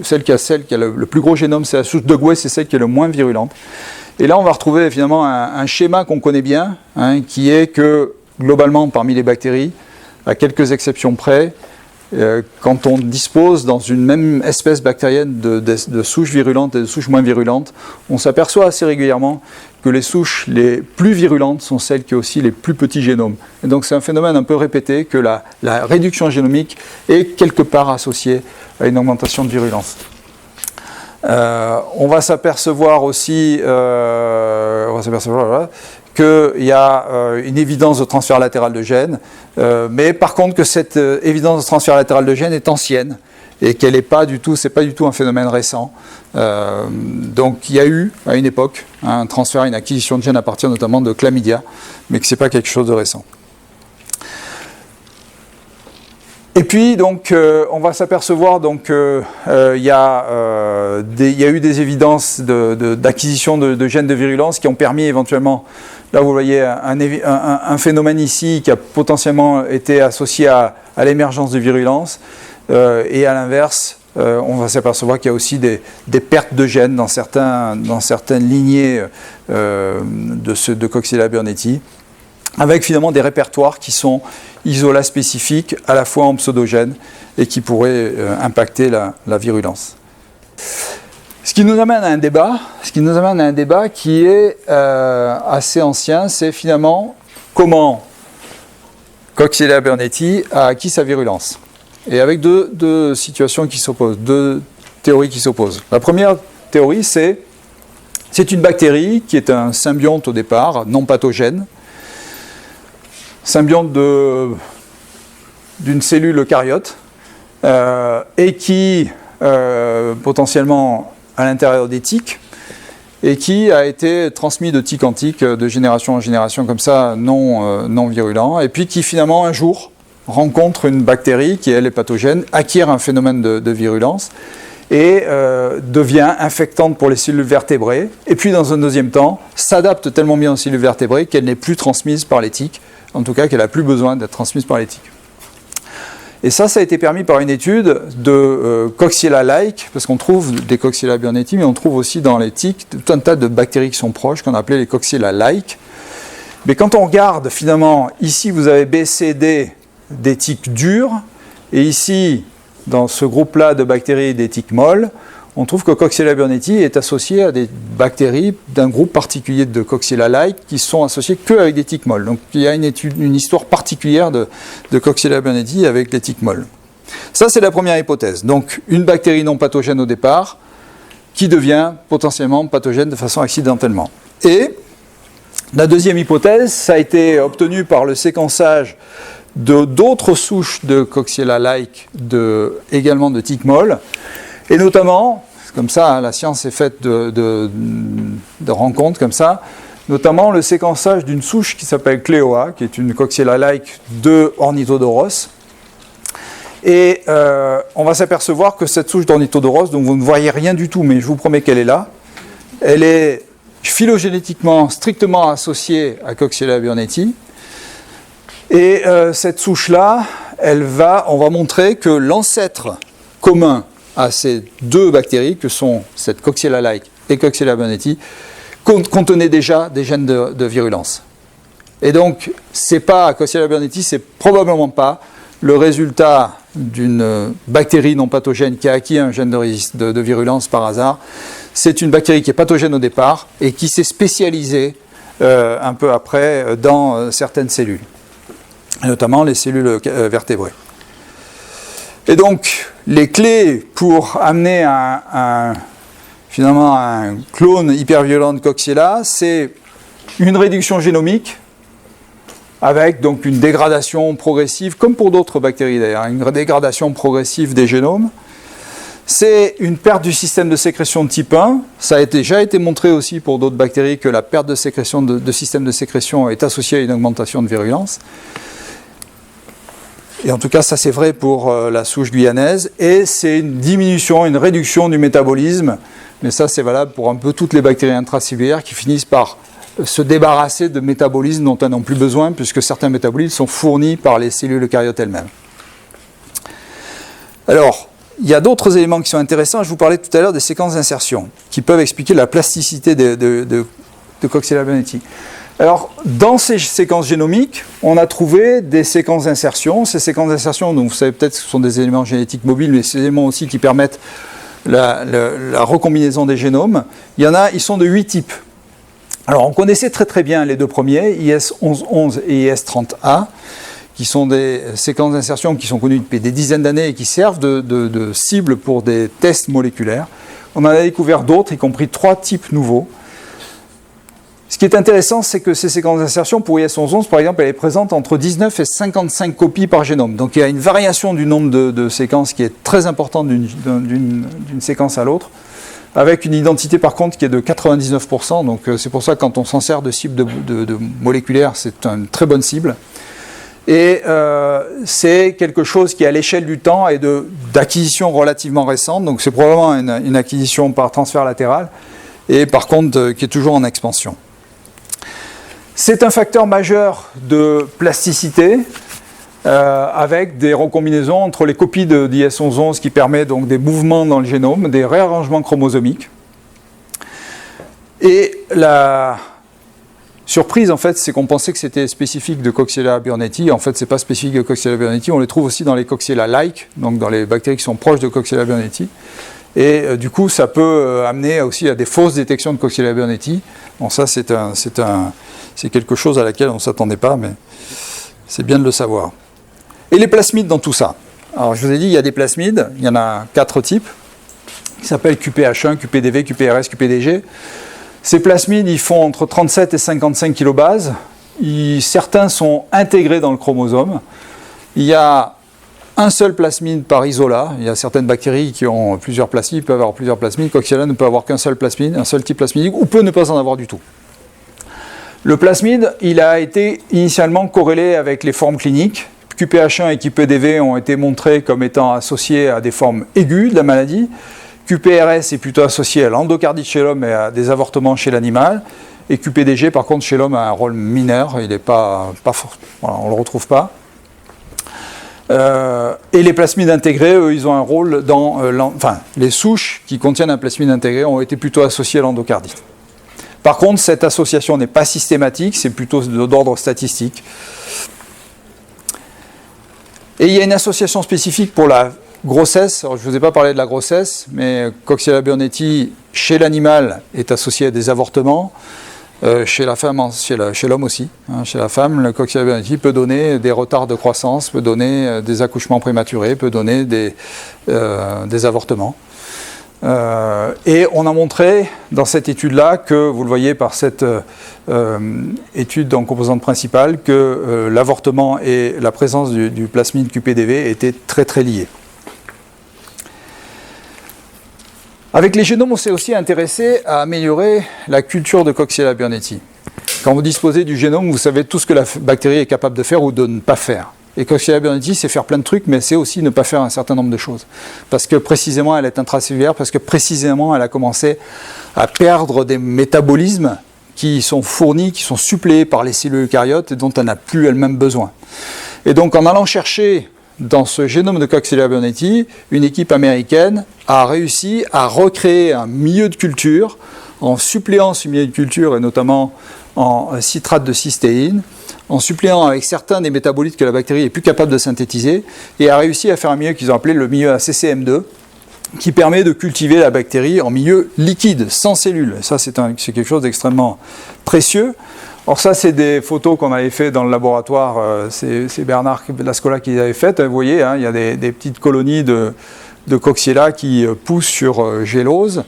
celle qui a le plus gros génome, c'est la souche Dugway, c'est celle qui est le moins virulente. Et là on va retrouver finalement un schéma qu'on connaît bien, qui est que globalement parmi les bactéries, à quelques exceptions près, quand on dispose dans une même espèce bactérienne de souches virulentes et de souches moins virulentes, on s'aperçoit assez régulièrement que les souches les plus virulentes sont celles qui ont aussi les plus petits génomes. Et donc c'est un phénomène un peu répété que la réduction génomique est quelque part associée à une augmentation de virulence. On va s'apercevoir aussi qu'il y a une évidence de transfert latéral de gènes, mais par contre que cette évidence de transfert latéral de gènes est ancienne et qu'elle n'est pas du tout, c'est pas du tout un phénomène récent. Donc il y a eu à une époque un transfert, une acquisition de gènes à partir notamment de chlamydia, mais que c'est pas quelque chose de récent. Et puis donc on va s'apercevoir donc il y a eu des évidences d'acquisition de gènes de virulence qui ont permis éventuellement, là vous voyez un phénomène ici qui a potentiellement été associé à l'émergence de virulence, et à l'inverse on va s'apercevoir qu'il y a aussi des pertes de gènes dans certaines lignées de Coxiella burnetii, avec finalement des répertoires qui sont isolats spécifiques, à la fois en pseudogènes, et qui pourraient impacter la virulence. Ce qui nous amène à un débat qui est assez ancien, c'est finalement comment Coxiella burnetii a acquis sa virulence. Et avec deux situations qui s'opposent, deux théories qui s'opposent. La première théorie, c'est une bactérie qui est un symbionte au départ, non pathogène, symbionte d'une cellule eucaryote, et qui potentiellement à l'intérieur des tiques, et qui a été transmis de tique en tique, de génération en génération, comme ça, non virulent, et puis qui finalement un jour rencontre une bactérie qui elle est pathogène, acquiert un phénomène de virulence, et devient infectante pour les cellules vertébrées, et puis dans un deuxième temps, s'adapte tellement bien aux cellules vertébrées qu'elle n'est plus transmise par les tiques, en tout cas qu'elle n'a plus besoin d'être transmise par les tiques. Et ça a été permis par une étude de Coxiella-like, parce qu'on trouve des Coxiella burnetii, mais on trouve aussi dans les tiques tout un tas de bactéries qui sont proches, qu'on appelait les Coxiella-like. Mais quand on regarde, finalement, ici vous avez B, C, D des tiques dures, et ici, dans ce groupe-là de bactéries des tiques molles, on trouve que Coxiella burnetii est associé à des bactéries d'un groupe particulier de Coxiella-like qui sont associées qu'avec des tiques molles. Donc il y a une histoire particulière de Coxiella burnetii avec les tiques molles. Ça, c'est la première hypothèse. Donc une bactérie non pathogène au départ qui devient potentiellement pathogène de façon accidentellement. Et la deuxième hypothèse, ça a été obtenu par le séquençage d'autres souches de Coxiella-like, également de tiques molles, et notamment, comme ça, la science est faite de rencontres comme ça, notamment le séquençage d'une souche qui s'appelle Cleoa, qui est une Coxiella-like de Ornithodoros. Et on va s'apercevoir que cette souche d'Ornithodoros, dont vous ne voyez rien du tout, mais je vous promets qu'elle est là, elle est phylogénétiquement strictement associée à Coxiella burnetii. Et cette souche-là, on va montrer que l'ancêtre commun à ces deux bactéries, que sont cette Coxiella-like et Coxiella burnetii, contenaient déjà des gènes de virulence. Et donc, Coxiella burnetii, c'est probablement pas le résultat d'une bactérie non pathogène qui a acquis un gène de virulence par hasard. C'est une bactérie qui est pathogène au départ et qui s'est spécialisée un peu après dans certaines cellules, et notamment les cellules vertébrées. Et donc, les clés pour amener finalement un clone hyperviolent de Coxiella, c'est une réduction génomique avec donc une dégradation progressive, comme pour d'autres bactéries d'ailleurs, une dégradation progressive des génomes. C'est une perte du système de sécrétion de type 1. Ça a déjà été montré aussi pour d'autres bactéries que la perte de sécrétion de système de sécrétion est associée à une augmentation de virulence. Et en tout cas, ça c'est vrai pour la souche guyanaise. Et c'est une diminution, une réduction du métabolisme. Mais ça c'est valable pour un peu toutes les bactéries intracellulaires qui finissent par se débarrasser de métabolismes dont elles n'ont plus besoin, puisque certains métabolismes sont fournis par les cellules eucaryotes elles-mêmes. Alors, il y a d'autres éléments qui sont intéressants. Je vous parlais tout à l'heure des séquences d'insertion, qui peuvent expliquer la plasticité de Coxiella burnetii. Alors, dans ces séquences génomiques, on a trouvé des séquences d'insertion. Ces séquences d'insertion, donc vous savez peut-être que ce sont des éléments génétiques mobiles, mais ces éléments aussi qui permettent la recombinaison des génomes. Ils sont de 8 types. Alors, on connaissait très très bien les deux premiers, IS1111 et IS30A, qui sont des séquences d'insertion qui sont connues depuis des dizaines d'années et qui servent de cible pour des tests moléculaires. On en a découvert d'autres, y compris 3 types nouveaux. Ce qui est intéressant, c'est que ces séquences d'insertion, pour IS1111, par exemple, elle est présente entre 19 et 55 copies par génome. Donc il y a une variation du nombre de séquences qui est très importante d'une séquence à l'autre, avec une identité par contre qui est de 99%. Donc c'est pour ça que quand on s'en sert de cible de moléculaire, c'est une très bonne cible. Et c'est quelque chose qui, à l'échelle du temps, est d'acquisition relativement récente. Donc c'est probablement une acquisition par transfert latéral, et par contre qui est toujours en expansion. C'est un facteur majeur de plasticité. avec des recombinaisons entre les copies d'IS 1111 qui permet donc des mouvements dans le génome, des réarrangements chromosomiques. Et la surprise, en fait, c'est qu'on pensait que c'était spécifique de Coxiella burnetii. En fait, ce n'est pas spécifique de Coxiella burnetii. On les trouve aussi dans les Coxiella-like, donc dans les bactéries qui sont proches de Coxiella burnetii. Et du coup, ça peut amener aussi à des fausses détections de Coxiella burnetii. Bon, ça, c'est quelque chose à laquelle on ne s'attendait pas, mais c'est bien de le savoir. Et les plasmides dans tout ça. Alors, je vous ai dit, il y a des plasmides. Il y en a 4 types, qui s'appellent QPH1, QPDV, QPRS, QPDG. Ces plasmides, ils font entre 37 et 55 kilobases. Certains sont intégrés dans le chromosome. Il y a un seul plasmide par isolat. Il y a certaines bactéries qui ont plusieurs plasmides, peuvent avoir plusieurs plasmides. Coxiella ne peut avoir qu'un seul plasmide, un seul type plasmidique, ou peut ne pas en avoir du tout. Le plasmide, il a été initialement corrélé avec les formes cliniques. QPH1 et QPDV ont été montrés comme étant associés à des formes aiguës de la maladie. QPRS est plutôt associé à l'endocardite chez l'homme et à des avortements chez l'animal. Et QPDG, par contre, chez l'homme, a un rôle mineur. Il n'est pas fort. Voilà, on ne le retrouve pas. Et les plasmides intégrés, eux, ils ont un rôle dans... les souches qui contiennent un plasmide intégré ont été plutôt associées à l'endocardite. Par contre, cette association n'est pas systématique, c'est plutôt d'ordre statistique. Et il y a une association spécifique pour la grossesse. Alors, je ne vous ai pas parlé de la grossesse, mais Coxiella burnetii, chez l'animal, est associé à des avortements. Chez la femme, chez l'homme aussi. Chez la femme, le Coxiella burnetii peut donner des retards de croissance, peut donner des accouchements prématurés, peut donner des avortements. Et on a montré dans cette étude-là que, vous le voyez par cette étude en composante principale, que l'avortement et la présence du plasmide QPDV étaient très très liés. Avec les génomes, on s'est aussi intéressé à améliorer la culture de Coxiella burnetii. Quand vous disposez du génome, vous savez tout ce que la bactérie est capable de faire ou de ne pas faire. Et Coxiella burnetii, c'est faire plein de trucs, mais c'est aussi ne pas faire un certain nombre de choses. Parce que précisément, elle est intracellulaire, parce que précisément, elle a commencé à perdre des métabolismes qui sont fournis, qui sont suppléés par les cellules eucaryotes et dont elle n'a plus elle-même besoin. Et donc, en allant chercher dans ce génome de Coxiella burnetii, une équipe américaine a réussi à recréer un milieu de culture en suppléant ce milieu de culture, et notamment en citrate de cystéine, en suppléant avec certains des métabolites que la bactérie est plus capable de synthétiser, et a réussi à faire un milieu qu'ils ont appelé le milieu ACCM2, qui permet de cultiver la bactérie en milieu liquide, sans cellules. Ça, c'est quelque chose d'extrêmement précieux. Alors ça, c'est des photos qu'on avait fait dans le laboratoire, c'est Bernard Lascola qui les avait faites. Vous voyez, il y a des petites colonies de Coxiella qui poussent sur gélose.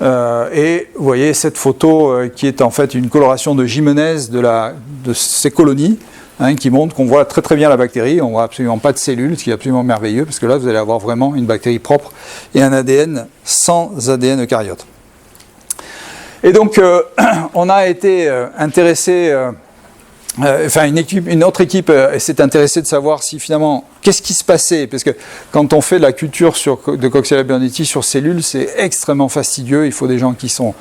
Et vous voyez cette photo qui est en fait une coloration de Jimenez de ces colonies, qui montre qu'on voit très très bien la bactérie. On ne voit absolument pas de cellules, ce qui est absolument merveilleux, parce que là, vous allez avoir vraiment une bactérie propre et un ADN sans ADN eucaryote. Et donc, on a été intéressé, une autre équipe s'est intéressée de savoir si finalement, qu'est-ce qui se passait, parce que quand on fait de la culture de Coxiella burnetii sur cellules, c'est extrêmement fastidieux, il faut des gens qui sont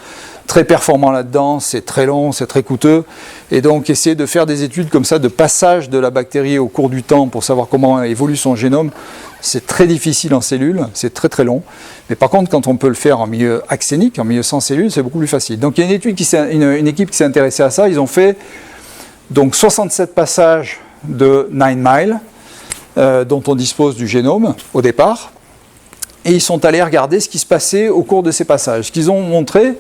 très performants là-dedans, c'est très long, c'est très coûteux, et donc essayer de faire des études comme ça de passage de la bactérie au cours du temps pour savoir comment évolue son génome, c'est très difficile en cellules, c'est très très long. Mais par contre, quand on peut le faire en milieu axénique, en milieu sans cellules, c'est beaucoup plus facile. Donc il y a une équipe qui s'est intéressée à ça. Ils ont fait donc 67 passages de 9 miles, dont on dispose du génome au départ. Et ils sont allés regarder ce qui se passait au cours de ces passages. Ce qu'ils ont montré,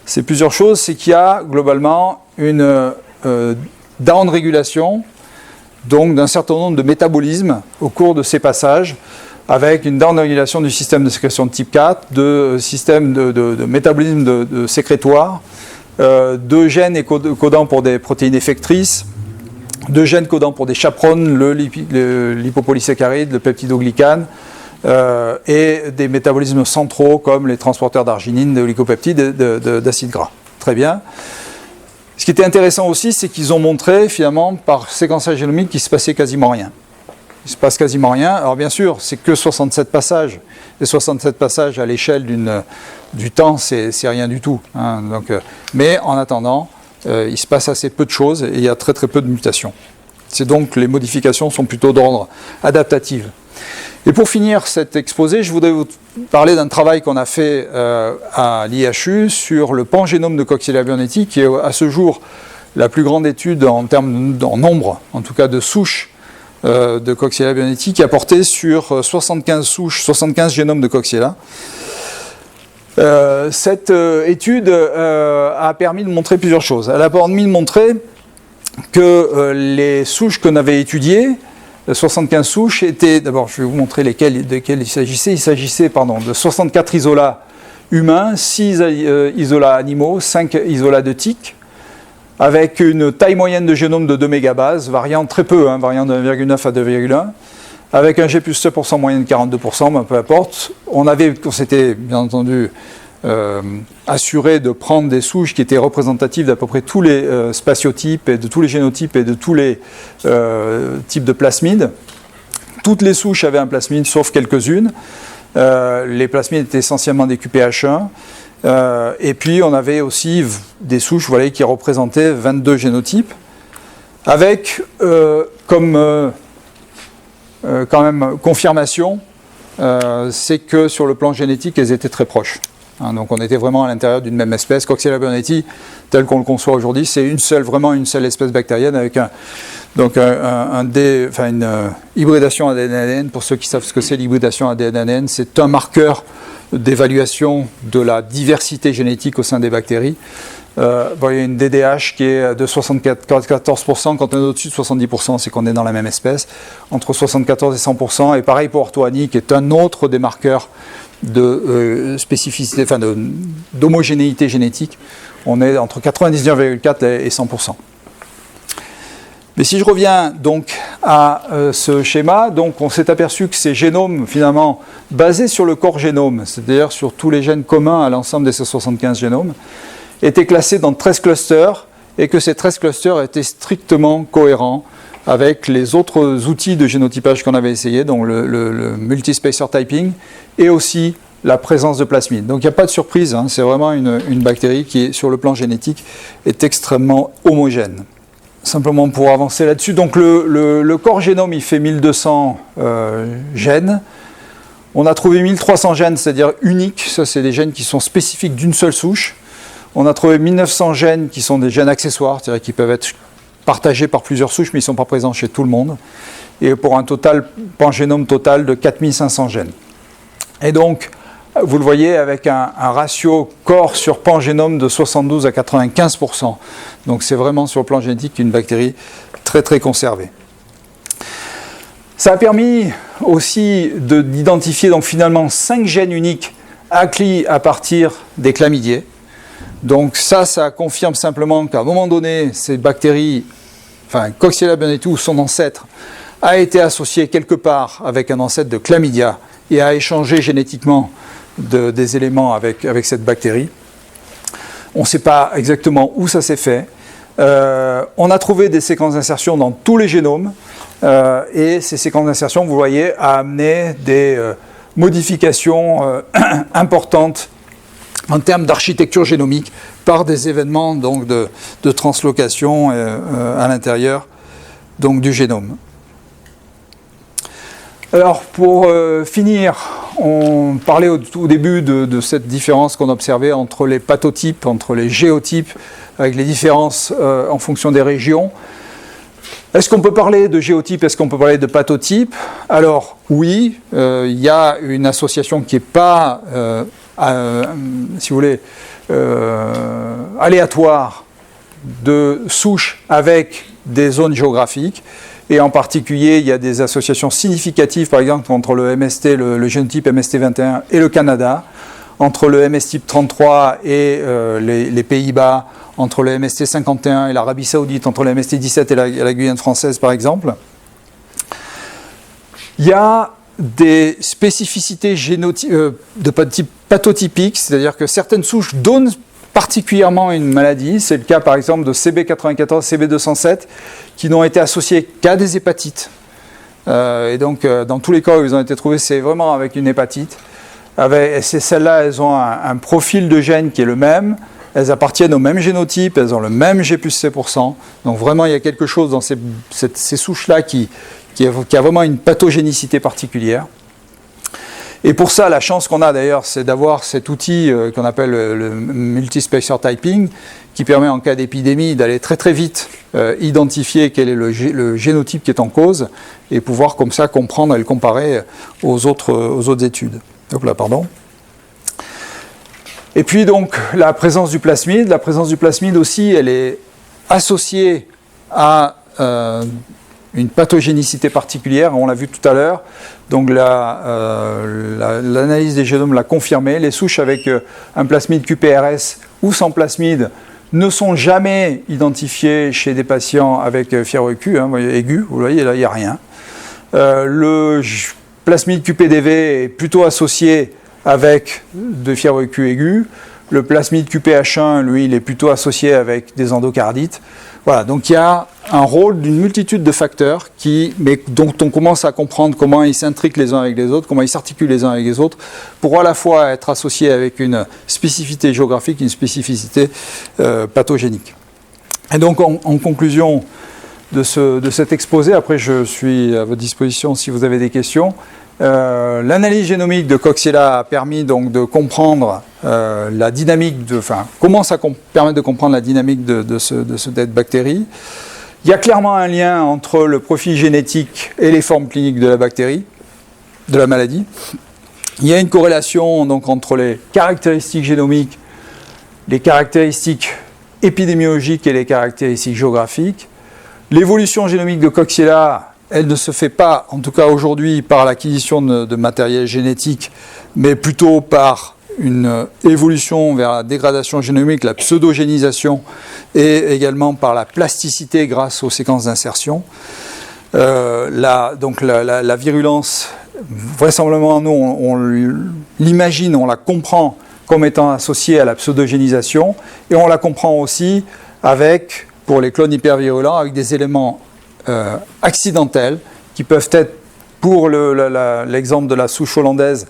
c'est plusieurs choses. C'est qu'il y a globalement une down-régulation, donc d'un certain nombre de métabolismes au cours de ces passages, avec une down-régulation du système de sécrétion de type 4, de système de métabolisme de sécrétoire, de gènes codant pour des protéines effectrices, de gènes codant pour des chaperones, le lipopolysaccharide, le peptidoglycane, et des métabolismes centraux comme les transporteurs d'arginine, de glycopeptides et d'acides gras. Très bien. Ce qui était intéressant aussi, c'est qu'ils ont montré finalement par séquençage génomique qu'il ne se passait quasiment rien. Il ne se passe quasiment rien. Alors bien sûr, c'est que 67 passages. Les 67 passages à l'échelle du temps, c'est rien du tout. Donc, mais en attendant, il se passe assez peu de choses et il y a très très peu de mutations. C'est donc les modifications sont plutôt d'ordre adaptatif. Et pour finir cet exposé, je voudrais vous parler d'un travail qu'on a fait à l'IHU sur le pangénome de Coxiella burnetii, qui est à ce jour la plus grande étude en termes en nombre, en tout cas de souches de Coxiella burnetii, qui a porté sur 75 souches, 75 génomes de Coxiella. Cette étude a permis de montrer plusieurs choses. Elle a permis de montrer que les souches qu'on avait étudiées, 75 souches, étaient, d'abord je vais vous montrer desquelles il s'agissait. Il s'agissait de 64 isolats humains, 6 isolats animaux, 5 isolats de tiques, avec une taille moyenne de génome de 2 mégabases, variant très peu, variant de 1,9 à 2,1, avec un G+C% moyenne de 42%, ben peu importe. On s'était bien entendu assuré de prendre des souches qui étaient représentatives d'à peu près tous les spatiotypes et de tous les génotypes et de tous les types de plasmides. Toutes les souches avaient un plasmide, sauf quelques-unes. Les plasmides étaient essentiellement des QPH1. Et puis on avait aussi des souches qui représentaient 22 génotypes, avec comme quand même confirmation, c'est que sur le plan génétique, elles étaient très proches. Donc on était vraiment à l'intérieur d'une même espèce. Coxiella burnetii, tel qu'on le conçoit aujourd'hui, c'est vraiment une seule espèce bactérienne avec une hybridation ADN-ADN. Pour ceux qui savent ce que c'est l'hybridation ADN-ADN, c'est un marqueur d'évaluation de la diversité génétique au sein des bactéries. Il y a une DDH qui est de 74%, quand on est au-dessus de 70%, c'est qu'on est dans la même espèce, entre 74 et 100%, et pareil pour orthoanie, qui est un autre des marqueurs de spécificité, d'homogénéité génétique, on est entre 99,4 et 100%. Mais si je reviens donc à ce schéma, donc on s'est aperçu que ces génomes, finalement, basés sur le corps génome, c'est-à-dire sur tous les gènes communs à l'ensemble de ces 75 génomes, étaient classés dans 13 clusters, et que ces 13 clusters étaient strictement cohérents avec les autres outils de génotypage qu'on avait essayé, donc le multispacer typing, et aussi la présence de plasmides. Donc il n'y a pas de surprise, c'est vraiment une bactérie qui, sur le plan génétique, est extrêmement homogène. Simplement pour avancer là-dessus, donc le corps génome, il fait 1200 gènes. On a trouvé 1300 gènes, c'est-à-dire uniques, ça c'est des gènes qui sont spécifiques d'une seule souche. On a trouvé 1900 gènes qui sont des gènes accessoires, c'est-à-dire qui peuvent être partagés par plusieurs souches, mais ils ne sont pas présents chez tout le monde, et pour un pangénome total de 4500 gènes. Et donc, vous le voyez, avec un ratio corps sur pangénome de 72 à 95%. Donc c'est vraiment sur le plan génétique une bactérie très très conservée. Ça a permis aussi d'identifier donc finalement 5 gènes uniques acquis à partir des chlamydiés. Donc ça confirme simplement qu'à un moment donné, ces bactéries, Coxiella burnetii ou son ancêtre, a été associé quelque part avec un ancêtre de chlamydia et a échangé génétiquement des éléments avec cette bactérie. On ne sait pas exactement où ça s'est fait. On a trouvé des séquences d'insertion dans tous les génomes et ces séquences d'insertion, vous voyez, a amené des modifications importantes en termes d'architecture génomique par des événements donc, de translocation à l'intérieur donc, du génome. Alors pour finir, on parlait au début de cette différence qu'on observait entre les pathotypes, entre les géotypes, avec les différences en fonction des régions. Est-ce qu'on peut parler de géotype, est-ce qu'on peut parler de pathotype? Alors oui, il y a une association qui n'est pas, si vous voulez, aléatoire de souches avec des zones géographiques. Et en particulier, il y a des associations significatives, par exemple, entre le MST, le génotype MST21 et le Canada, entre le MS-type 33 et les Pays-Bas, entre le MST51 et l'Arabie Saoudite, entre le MST17 et la Guyane française, par exemple. Il y a des spécificités de type pathotypique, c'est-à-dire que certaines souches donnent particulièrement une maladie. C'est le cas par exemple de CB94, CB207, qui n'ont été associés qu'à des hépatites. Et donc dans tous les cas où ils ont été trouvés, c'est vraiment avec une hépatite. Celles-là, elles ont un profil de gène qui est le même, elles appartiennent au même génotype, elles ont le même G+C%. Donc vraiment, il y a quelque chose dans ces souches-là qui a vraiment une pathogénicité particulière. Et pour ça, la chance qu'on a d'ailleurs, c'est d'avoir cet outil qu'on appelle le multispectre typing, qui permet en cas d'épidémie d'aller très très vite identifier quel est le génotype qui est en cause et pouvoir comme ça comprendre et le comparer aux autres études. Donc là, pardon. Et puis donc la présence du plasmide aussi, elle est associée à une pathogénicité particulière, on l'a vu tout à l'heure. Donc l'analyse des génomes l'a confirmé. Les souches avec un plasmide QPRS ou sans plasmide ne sont jamais identifiées chez des patients avec fièvre aiguë. Vous voyez, là, il n'y a rien. Le plasmide QPDV est plutôt associé avec de fièvre aiguë. Le plasmide QPH1, lui, il est plutôt associé avec des endocardites. Voilà, donc il y a un rôle d'une multitude de facteurs mais dont on commence à comprendre comment ils s'intriquent les uns avec les autres, comment ils s'articulent les uns avec les autres, pour à la fois être associés avec une spécificité géographique, une spécificité pathogénique. Et donc en conclusion de cet exposé, après je suis à votre disposition si vous avez des questions. L'analyse génomique de Coxiella a permis donc de comprendre la dynamique comment ça permet de comprendre la dynamique de cette bactérie. Il y a clairement un lien entre le profil génétique et les formes cliniques de la bactérie, de la maladie. Il y a une corrélation donc entre les caractéristiques génomiques, les caractéristiques épidémiologiques et les caractéristiques géographiques. L'évolution génomique de Coxiella, elle ne se fait pas, en tout cas aujourd'hui, par l'acquisition de matériel génétique, mais plutôt par une évolution vers la dégradation génomique, la pseudogénisation, et également par la plasticité grâce aux séquences d'insertion. Donc la virulence, vraisemblablement, nous, on l'imagine, on la comprend comme étant associée à la pseudogénisation, et on la comprend aussi avec, pour les clones hypervirulents, avec des éléments accidentels qui peuvent être, pour l'exemple de la souche hollandaise,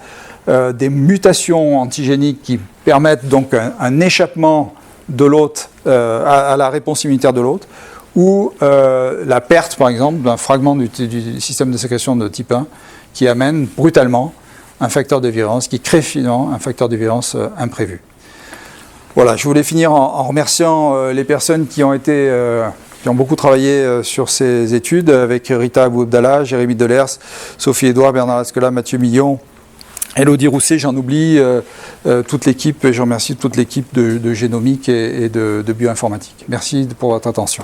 des mutations antigéniques qui permettent donc un échappement de l'hôte à la réponse immunitaire de l'hôte, ou la perte, par exemple, d'un fragment du système de sécrétion de type 1 qui amène brutalement un facteur de virulence, qui crée finalement un facteur de virulence imprévu. Voilà, je voulais finir en remerciant les personnes qui ont beaucoup travaillé sur ces études, avec Rita Abou-Abdallah, Jérémy Delers, Sophie Edouard, Bernard Lascola, Mathieu Millon, Elodie Rousset, j'en oublie, toute l'équipe, et je remercie toute l'équipe de génomique et de bioinformatique. Merci pour votre attention.